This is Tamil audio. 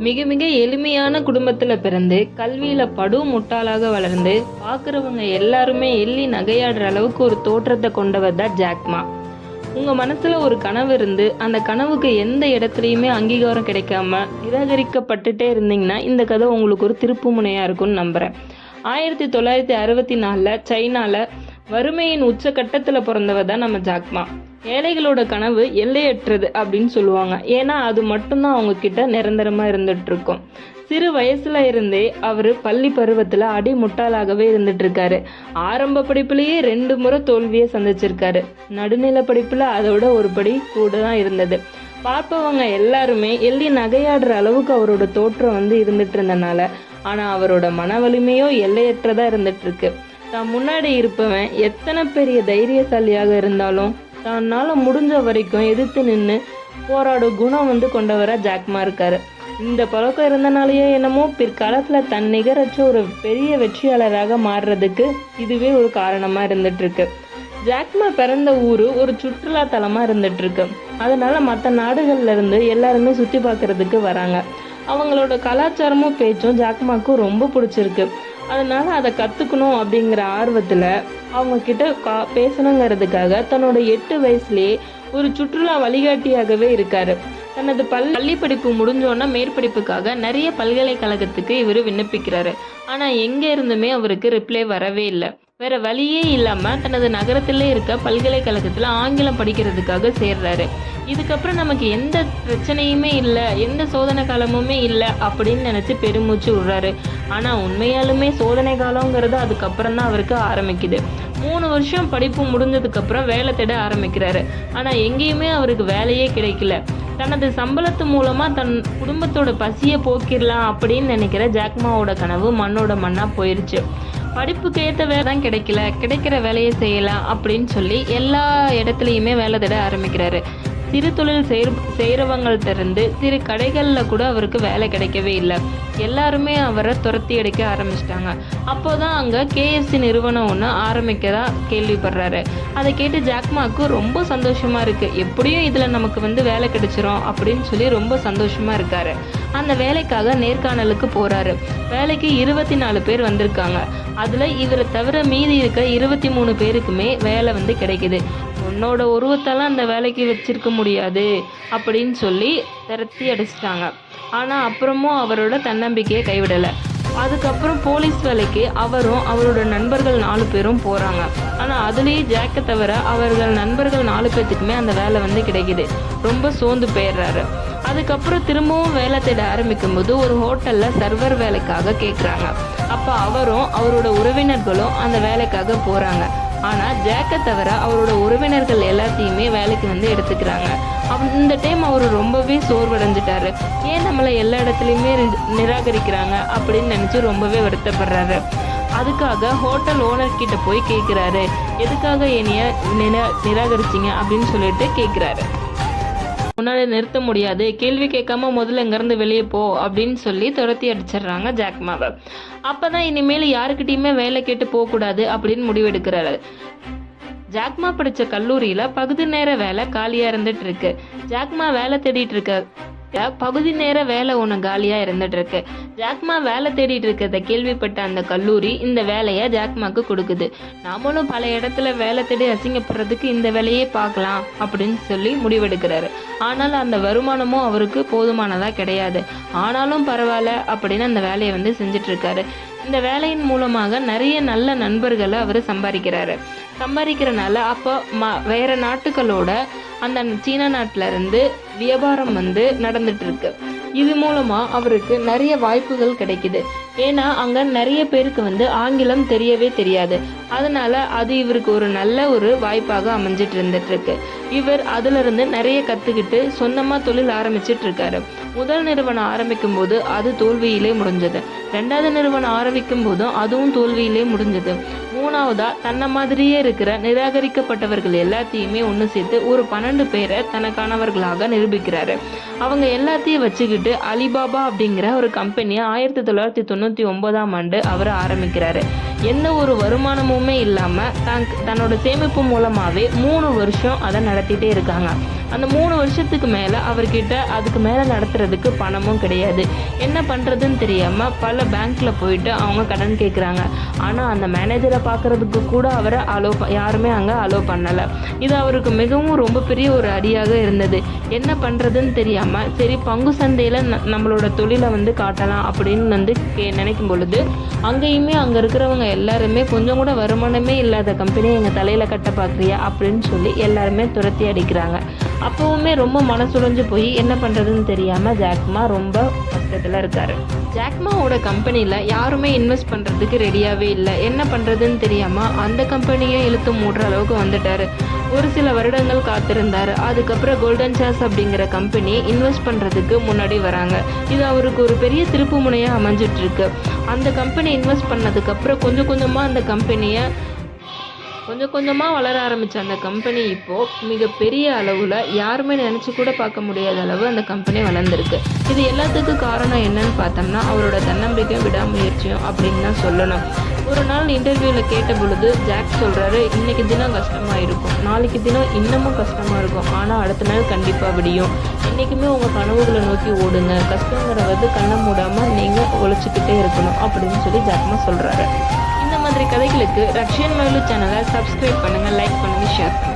மிக மிக எளிமையான குடும்பத்துல பிறந்து கல்வியில படு முட்டாளாக வளர்ந்து பாக்குறவங்க எல்லாருமே எள்ளி நகையாடுற அளவுக்கு ஒரு தோற்றத்தை கொண்டவர் தான் ஜாக்மா. உங்க மனசுல ஒரு கனவு இருந்து அந்த கனவுக்கு எந்த இடத்துலயுமே அங்கீகாரம் கிடைக்காம நிராகரிக்கப்பட்டுட்டே இருந்தீங்கன்னா இந்த கதை உங்களுக்கு ஒரு திருப்பு முனையா இருக்கும்னு நம்புறேன். 1964 சைனால வறுமையின் உச்சகட்டத்துல பிறந்தவர் தான் நம்ம ஜாக்மா. ஏழைகளோட கனவு எல்லையற்றது அப்படின்னு சொல்லுவாங்க. ஏன்னா அது மட்டும்தான் அவங்க கிட்ட நிரந்தரமா இருந்துட்டு இருக்கும். சிறு வயசுல இருந்தே அவரு பள்ளி பருவத்துல அடி முட்டாளாகவே இருந்துட்டு இருக்காரு. ஆரம்ப படிப்புலயே 2 முறை தோல்வியை சந்திச்சிருக்காரு. நடுநிலை படிப்புல அதோட ஒரு படி கூட தான் இருந்தது. பார்ப்பவங்க எல்லாருமே எள்ளி நகையாடுற அளவுக்கு அவரோட தோற்றம் இருந்துட்டு இருந்தனால, ஆனா அவரோட மன வலிமையோ எல்லையற்றதா இருந்துட்டு இருக்கு. தான் முன்னாடி இருப்பவன் எத்தனை பெரிய தைரியசாலியாக இருந்தாலும் தன்னால முடிஞ்ச வரைக்கும் எதிர்த்து நின்று போராடும் குணம் கொண்டவரா ஜாக்மா இருக்காரு. இந்த பழக்கம் இருந்தனாலேயே என்னமோ பிற்காலத்துல தன் நிகரற்ற ஒரு பெரிய வெற்றியாளராக மாறுறதுக்கு இதுவே ஒரு காரணமா இருந்துட்டு இருக்கு. ஜாக்மா பிறந்த ஊரு ஒரு சுற்றுலா தலமா இருந்துட்டு இருக்கு. அதனால மற்ற நாடுகள்ல இருந்து எல்லாருமே சுத்தி பார்க்கறதுக்கு வராங்க. அவங்களோட கலாச்சாரமும் பேச்சும் ஜாக்மாக்கும் ரொம்ப பிடிச்சிருக்கு. அதனால அதை கத்துக்கணும் அப்படிங்கிற ஆர்வத்துல அவங்க கிட்ட பேசணுங்கிறதுக்காக தன்னோட 8 வயசுலயே ஒரு சுற்றுலா வழிகாட்டியாகவே இருக்காரு. தனது பள்ளி படிப்பு முடிஞ்சோன்னா மேற்படிப்புக்காக நிறைய பல்கலைக்கழகத்துக்கு இவர் விண்ணப்பிக்கிறாரு. ஆனா எங்க இருந்துமே அவருக்கு ரிப்ளை வரவே இல்லை. வேற வழியே இல்லாம தனது நகரத்திலே இருக்க பல்கலைக்கழகத்துல ஆங்கிலம் படிக்கிறதுக்காக சேர்றாரு. இதுக்கப்புறம் நமக்கு எந்த பிரச்சனையுமே இல்லை, எந்த சோதனை காலமுமே இல்லை அப்படின்னு நினைச்சு பெருமூச்சு விடுறாரு. ஆனா உண்மையாலுமே சோதனை காலங்கிறது அதுக்கப்புறம் தான் அவருக்கு ஆரம்பிக்குது. 3 வருஷம் படிப்பு முடிஞ்சதுக்கு அப்புறம் வேலை தேட ஆரம்பிக்கிறாரு. ஆனா எங்கேயுமே அவருக்கு வேலையே கிடைக்கல. தனது சம்பளத்து மூலமா தன் குடும்பத்தோட பசியை போக்கிடலாம் அப்படின்னு நினைக்கிற ஜாக்மாவோட கனவு மண்ணோட மண்ணா போயிருச்சு. படிப்புக்கு ஏற்ற வேலை தான் கிடைக்கல, கிடைக்கிற வேலையை செய்யலாம் அப்படின்னு சொல்லி எல்லா இடத்துலையுமே வேலை தேட ஆரம்பிக்கிறாரு. சிறு தொழில் செய்கிறவங்கள்ட்ட இருந்து சிறு கடைகளில் கூட அவருக்கு வேலை கிடைக்கவே இல்லை. எல்லாருமே அவரை துரத்தி அடிக்க ஆரம்பிச்சிட்டாங்க. அப்போதான் அங்கே KFC நிறுவனம் ஒன்று ஆரம்பிக்கதா கேள்விப்படுறாரு. அதை கேட்டு ஜாக்மாவுக்கு ரொம்ப சந்தோஷமா இருக்கு. எப்படியும் இதில் நமக்கு வேலை கிடைச்சிரும் அப்படின்னு சொல்லி ரொம்ப சந்தோஷமா இருக்காரு. அந்த வேலைக்காக நேர்காணலுக்கு போறாரு. வேலைக்கு 24 பேர் வந்திருக்காங்க. அதுல இவரை தவிர மீதி இருக்க 23 பேருக்குமே வேலை கிடைக்குது. உன்னோட உருவத்தெல்லாம் அந்த வேலைக்கு வச்சிருக்க முடியாது அப்படின்னு சொல்லி திரட்டி அடிச்சிட்டாங்க. ஆனா அப்புறமும் அவரோட தன்னம்பிக்கையை கைவிடலை. அதுக்கப்புறம் போலீஸ் வேலைக்கு அவரும் அவரோட நண்பர்கள் 4 பேரும் போறாங்க. ஆனா அதுலயே ஜாக்கை தவிர அவர்கள் நண்பர்கள் 4 பேர்த்துக்குமே அந்த வேலை கிடைக்குது. ரொம்ப சோர்ந்து போயிடுறாரு. அதுக்கப்புறம் திரும்பவும் வேலை தேட ஆரம்பிக்கும் போது ஒரு ஹோட்டல்ல சர்வர் வேலைக்காக கேட்குறாங்க. அப்ப அவரும் அவரோட உறவினர்களும் அந்த வேலைக்காக போறாங்க. ஆனா ஜாக்கை தவிர அவரோட உறவினர்கள் எல்லாத்தையுமே வேலைக்கு எடுத்துக்கிறாங்க. இந்த டைம் அவர் ரொம்பவே சோர்வடைஞ்சிட்டாரு. ஏன் நம்மளை எல்லா இடத்துலையுமே நிராகரிக்கிறாங்க அப்படின்னு நினைச்சு ரொம்பவே வருத்தப்படுறாரு. அதுக்காக ஹோட்டல் ஓனர் கிட்ட போய் கேட்குறாரு, எதுக்காக என்னைய நிராகரிச்சிங்க அப்படின்னு சொல்லிட்டு கேட்குறாரு. முன்னாடி நிறுத்த முடியாது, கேள்வி கேட்காம முதல்ல இங்கேருந்து வெளியே போ அப்படின்னு சொல்லி துரத்தி அடிச்சிடுறாங்க ஜாக்மாவை. அப்பதான் இனிமேல் யாருக்கிட்டையுமே வேலை கேட்டு போகக்கூடாது அப்படின்னு முடிவெடுக்கிறாரு. ஜாக்மா படிச்ச கல்லூரியில பகுதி நேர வேலை காலியா இருந்துட்டு இருக்கு. ஜாக்மா வேலை தேடிட்டு இருக்க பகுதி நேர வேலை ஒன்று காலியா இருந்துட்டு இருக்கு. ஜாக்மா வேலை தேடிட்டு இருக்கிறத கேள்விப்பட்ட அந்த கல்லூரி இந்த வேலையை ஜாக்மாக்கு கொடுக்குது. நாமளும் பல இடத்துல வேலை தேடி அசிங்கப்படுறதுக்கு இந்த வேலையே பார்க்கலாம் அப்படின்னு சொல்லி முடிவெடுக்கிறாரு. ஆனாலும் அந்த வருமானமும் அவருக்கு போதுமானதா கிடையாது. ஆனாலும் பரவாயில்ல அப்படின்னு அந்த வேலையை செஞ்சுட்டு இருக்காரு. இந்த வேலையின் மூலமாக நிறைய நல்ல நண்பர்களை அவர் சம்பாதிக்கிறனால அப்போ வேற நாட்டுகளோட அந்த சீன நாட்டில இருந்து வியாபாரம் நடந்துட்டு இருக்கு. இது மூலமா அவருக்கு நிறைய வாய்ப்புகள் கிடைக்குது. ஏன்னா அங்க நிறைய பேருக்கு ஆங்கிலம் தெரியவே தெரியாது. அதனால அது இவருக்கு ஒரு நல்ல ஒரு வாய்ப்பாக அமைஞ்சிட்டு இருந்துட்டு இருக்கு. இவர் அதுல இருந்து நிறைய கத்துக்கிட்டு சொந்தமா தொழில் ஆரம்பிச்சிட்டு இருக்காரு. முதல் நிறுவனம் ஆரம்பிக்கும் போது அது தோல்வியிலே முடிஞ்சது. 2வது நிறுவனம் ஆரம்பிக்கும் போதும் அதுவும் தோல்வியிலே முடிஞ்சது. மூணாவதா தன்னை மாதிரியே இருக்கிற நிராகரிக்கப்பட்டவர்கள் எல்லாத்தையுமே ஒன்று சேர்த்து ஒரு 12 பேரை தனக்கானவர்களாக நிரூபிக்கிறாரு. அவங்க எல்லாத்தையும் வச்சுக்கிட்டு அலிபாபா அப்படிங்கிற ஒரு கம்பெனியை 1999ஆம் ஆண்டு அவர் ஆரம்பிக்கிறாரு. எந்த ஒரு வருமானமுமே இல்லாமல் தன்னோட சேமிப்பு மூலமாகவே 3 வருஷம் அதை நடத்திட்டே இருக்காங்க. அந்த 3 வருஷத்துக்கு மேலே அவர்கிட்ட அதுக்கு மேலே நடத்துறதுக்கு பணமும் கிடையாது. என்ன பண்ணுறதுன்னு தெரியாமல் பல பேங்க்கில் போயிட்டு அவங்க கடன் கேட்குறாங்க. ஆனால் அந்த மேனேஜரை பார்க்குறதுக்கு கூட அவரை யாருமே அங்கே அலோவ் பண்ணலை. இது அவருக்கு மிகவும் ரொம்ப பெரிய ஒரு அடியாக இருந்தது. என்ன பண்ணுறதுன்னு தெரியாமல் சரி பங்கு சந்தையில் நம்மளோட தொழிலை காட்டலாம் அப்படின்னு நினைக்கும் பொழுது அங்கேயுமே அங்கே இருக்கிறவங்க எல்லாருமே கொஞ்சம் கூட வருமானமே இல்லாத கம்பெனியை எங்கள் தலையில் கட்ட பார்க்குறியா அப்படின்னு சொல்லி எல்லாருமே துரத்தி அடிக்கிறாங்க. அப்போவுமே ரொம்ப மனசுடைஞ்சு போய் என்ன பண்ணுறதுன்னு தெரியாமல் ஜாக்மா ரொம்ப கஷ்டத்தில் இருக்கார். ஜாக்மாவோட கம்பெனியில் யாருமே இன்வெஸ்ட் பண்ணுறதுக்கு ரெடியாகவே இல்லை. என்ன பண்ணுறதுன்னு தெரியாமல் அந்த கம்பெனியை இழுத்து மூடுற அளவுக்கு வந்துட்டார். ஒரு சில வருடங்கள் காத்திருந்தார். அதுக்கப்புறம் கோல்டன் சான்ஸ் அப்படிங்கிற கம்பெனி இன்வெஸ்ட் பண்ணுறதுக்கு முன்னாடி வராங்க. இது அவருக்கு ஒரு பெரிய திருப்பு முனையாக அமைஞ்சிட்ருக்கு. அந்த கம்பெனி இன்வெஸ்ட் பண்ணதுக்கப்புறம் கொஞ்சம் கொஞ்சமாக வளர ஆரம்பித்த அந்த கம்பெனி இப்போது மிகப்பெரிய அளவில் யாருமே நினச்சி கூட பார்க்க முடியாத அளவு அந்த கம்பெனி வளர்ந்துருக்கு. இது எல்லாத்துக்கும் காரணம் என்னன்னு பார்த்தோம்னா அவரோட தன்னம்பிக்கை விடாமுயற்சியும் அப்படின்னு தான் சொல்லணும். ஒரு நாள் இன்டர்வியூவில் கேட்ட பொழுது ஜாக் சொல்கிறாரு, இன்றைக்கி தினம் கஷ்டமாக இருக்கும், நாளைக்கு தினம் இன்னமும் கஷ்டமாக இருக்கும், ஆனால் அடுத்த நாள் கண்டிப்பாக விடியும். என்றைக்குமே உங்கள் கனவுகளை நோக்கி ஓடுங்க, கஷ்டங்கிறவது கண்ணை மூடாமல் நீங்கள் ஒழிச்சிக்கிட்டே இருக்கணும் அப்படின்னு சொல்லி ஜாக்மா சொல்கிறாரு. இந்த மாதிரி கதைகளுக்கு ரஷ்யன் மயிலு சேனலை சப்ஸ்கிரைப் பண்ணுங்கள், லைக் பண்ணுங்கள், ஷேர் பண்ணுங்கள்.